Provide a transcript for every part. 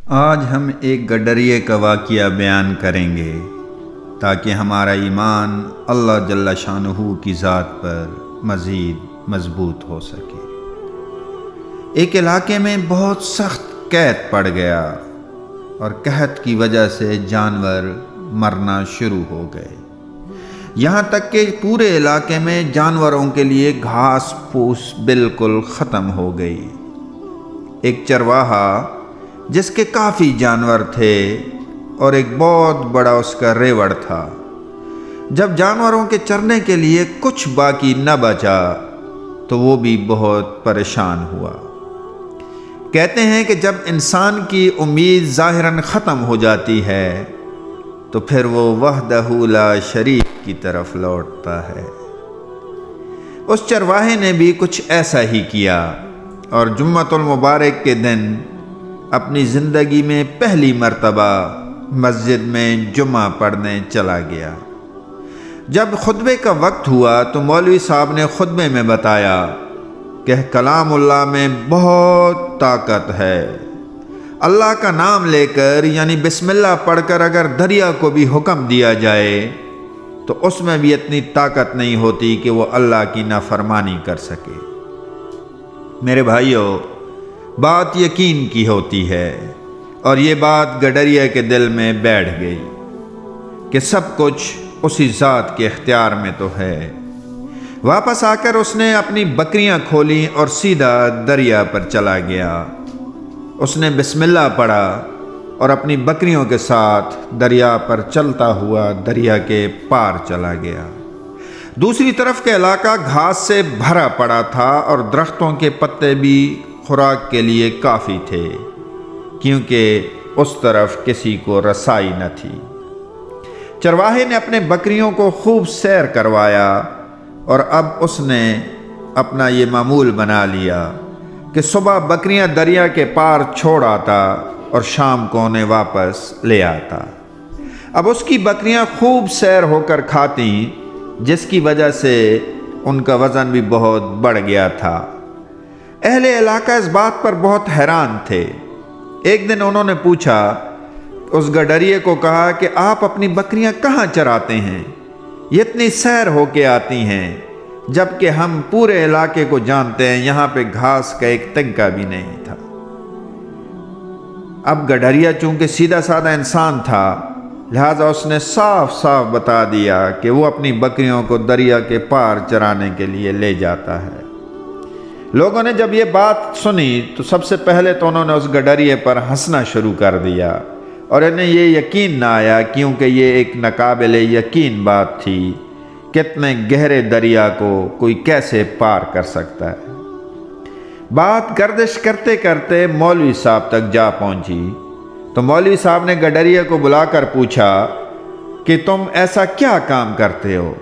آج ہم ایک گڈریے کا واقعہ بیان کریں گے تاکہ ہمارا ایمان اللہ جل شانہ کی ذات پر مزید مضبوط ہو سکے۔ ایک علاقے میں بہت سخت قحط پڑ گیا اور قحط کی وجہ سے جانور مرنا شروع ہو گئے، یہاں تک کہ پورے علاقے میں جانوروں کے لیے گھاس پھوس بالکل ختم ہو گئی۔ ایک چرواہا جس کے کافی جانور تھے اور ایک بہت بڑا اس کا ریوڑ تھا، جب جانوروں کے چرنے کے لیے کچھ باقی نہ بچا تو وہ بھی بہت پریشان ہوا۔ کہتے ہیں کہ جب انسان کی امید ظاہراً ختم ہو جاتی ہے تو پھر وہ وحدہ لا شریک کی طرف لوٹتا ہے۔ اس چرواہے نے بھی کچھ ایسا ہی کیا اور جمعۃ المبارک کے دن اپنی زندگی میں پہلی مرتبہ مسجد میں جمعہ پڑھنے چلا گیا۔ جب خطبے کا وقت ہوا تو مولوی صاحب نے خطبے میں بتایا کہ کلام اللہ میں بہت طاقت ہے۔ اللہ کا نام لے کر یعنی بسم اللہ پڑھ کر اگر دریا کو بھی حکم دیا جائے تو اس میں بھی اتنی طاقت نہیں ہوتی کہ وہ اللہ کی نافرمانی کر سکے۔ میرے بھائیوں، بات یقین کی ہوتی ہے اور یہ بات گڈریا کے دل میں بیٹھ گئی کہ سب کچھ اسی ذات کے اختیار میں تو ہے۔ واپس آ کر اس نے اپنی بکریاں کھولیں اور سیدھا دریا پر چلا گیا۔ اس نے بسم اللہ پڑھا اور اپنی بکریوں کے ساتھ دریا پر چلتا ہوا دریا کے پار چلا گیا۔ دوسری طرف کا علاقہ گھاس سے بھرا پڑا تھا اور درختوں کے پتے بھی خوراک کے لیے کافی تھے، کیونکہ اس طرف کسی کو رسائی نہ تھی۔ چرواہے نے اپنے بکریوں کو خوب سیر کروایا اور اب اس نے اپنا یہ معمول بنا لیا کہ صبح بکریاں دریا کے پار چھوڑ آتا اور شام کو انہیں واپس لے آتا۔ اب اس کی بکریاں خوب سیر ہو کر کھاتیں، جس کی وجہ سے ان کا وزن بھی بہت بڑھ گیا تھا۔ اہل علاقہ اس بات پر بہت حیران تھے۔ ایک دن انہوں نے پوچھا، اس گڈریے کو کہا کہ آپ اپنی بکریاں کہاں چراتے ہیں؟ یہ اتنی سیر ہو کے آتی ہیں، جبکہ ہم پورے علاقے کو جانتے ہیں یہاں پہ گھاس کا ایک تنکا بھی نہیں تھا۔ اب گڈریا چونکہ سیدھا سادہ انسان تھا، لہٰذا اس نے صاف صاف بتا دیا کہ وہ اپنی بکریوں کو دریا کے پار چرانے کے لیے لے جاتا ہے۔ لوگوں نے جب یہ بات سنی تو سب سے پہلے تو انہوں نے اس گڈریے پر ہنسنا شروع کر دیا اور انہیں یہ یقین نہ آیا، کیونکہ یہ ایک ناقابل یقین بات تھی کہ اتنے گہرے دریا کو کوئی کیسے پار کر سکتا ہے۔ بات گردش کرتے کرتے مولوی صاحب تک جا پہنچی تو مولوی صاحب نے گڈریے کو بلا کر پوچھا کہ تم ایسا کیا کام کرتے ہو؟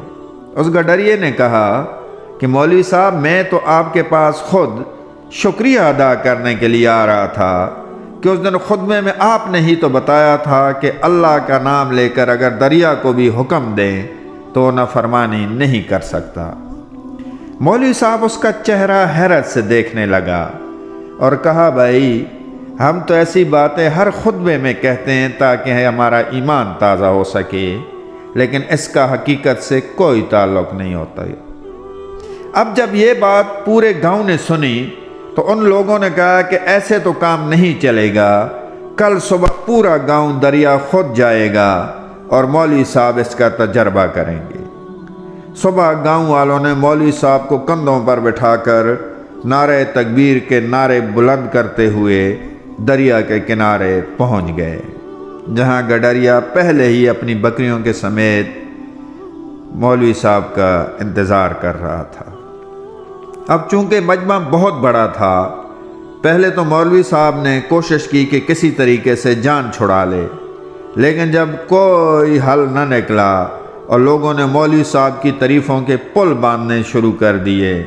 اس گڈریے نے کہا کہ مولوی صاحب، میں تو آپ کے پاس خود شکریہ ادا کرنے کے لیے آ رہا تھا کہ اس دن خطبے میں آپ نے ہی تو بتایا تھا کہ اللہ کا نام لے کر اگر دریا کو بھی حکم دیں تو نافرمانی نہیں کر سکتا۔ مولوی صاحب اس کا چہرہ حیرت سے دیکھنے لگا اور کہا، بھائی ہم تو ایسی باتیں ہر خطبے میں کہتے ہیں تاکہ ہمارا ایمان تازہ ہو سکے، لیکن اس کا حقیقت سے کوئی تعلق نہیں ہوتا۔ اب جب یہ بات پورے گاؤں نے سنی تو ان لوگوں نے کہا کہ ایسے تو کام نہیں چلے گا، کل صبح پورا گاؤں دریا خود جائے گا اور مولوی صاحب اس کا تجربہ کریں گے۔ صبح گاؤں والوں نے مولوی صاحب کو کندھوں پر بٹھا کر نعرہ تکبیر کے نعرے بلند کرتے ہوئے دریا کے کنارے پہنچ گئے، جہاں گڈریا پہلے ہی اپنی بکریوں کے سمیت مولوی صاحب کا انتظار کر رہا تھا۔ اب چونکہ مجمع بہت بڑا تھا، پہلے تو مولوی صاحب نے کوشش کی کہ کسی طریقے سے جان چھڑا لے، لیکن جب کوئی حل نہ نکلا اور لوگوں نے مولوی صاحب کی تعریفوں کے پل باندھنے شروع کر دیے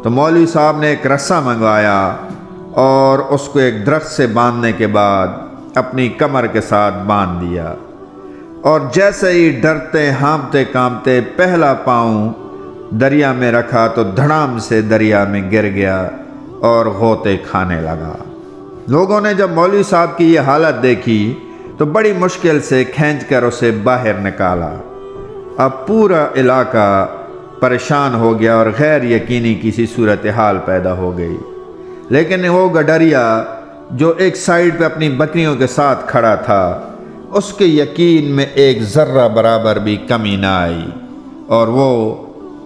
تو مولوی صاحب نے ایک رسا منگوایا اور اس کو ایک درخت سے باندھنے کے بعد اپنی کمر کے ساتھ باندھ دیا، اور جیسے ہی ڈرتے ہانپتے کانپتے پہلا پاؤں دریا میں رکھا تو دھڑام سے دریا میں گر گیا اور غوطے کھانے لگا۔ لوگوں نے جب مولوی صاحب کی یہ حالت دیکھی تو بڑی مشکل سے کھینچ کر اسے باہر نکالا۔ اب پورا علاقہ پریشان ہو گیا اور غیر یقینی کسی صورتحال پیدا ہو گئی، لیکن وہ گڈریا جو ایک سائیڈ پہ اپنی بکریوں کے ساتھ کھڑا تھا، اس کے یقین میں ایک ذرہ برابر بھی کمی نہ آئی، اور وہ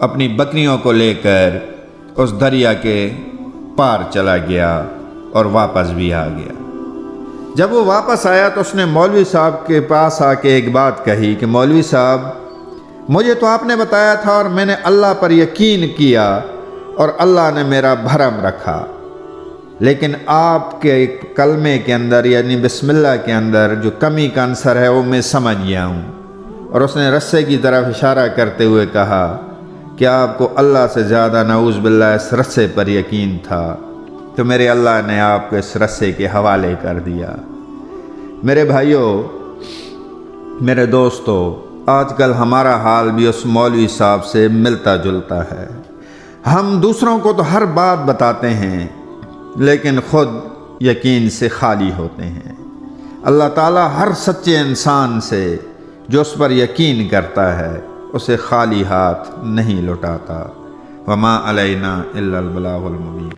اپنی بکریوں کو لے کر اس دریا کے پار چلا گیا اور واپس بھی آ گیا۔ جب وہ واپس آیا تو اس نے مولوی صاحب کے پاس آ کے ایک بات کہی کہ مولوی صاحب، مجھے تو آپ نے بتایا تھا اور میں نے اللہ پر یقین کیا اور اللہ نے میرا بھرم رکھا، لیکن آپ کے کلمے کے اندر یعنی بسم اللہ کے اندر جو کمی کا عنصر ہے وہ میں سمجھ گیا ہوں۔ اور اس نے رسے کی طرف اشارہ کرتے ہوئے کہا کہ آپ کو اللہ سے زیادہ نعوذ باللہ اس رسے پر یقین تھا، تو میرے اللہ نے آپ کو اس رسے کے حوالے کر دیا۔ میرے بھائیوں، میرے دوستو، آج کل ہمارا حال بھی اس مولوی صاحب سے ملتا جلتا ہے۔ ہم دوسروں کو تو ہر بات بتاتے ہیں لیکن خود یقین سے خالی ہوتے ہیں۔ اللہ تعالیٰ ہر سچے انسان سے جو اس پر یقین کرتا ہے اسے خالی ہاتھ نہیں لوٹاتا۔ وما علینا الا البلاغ المبین۔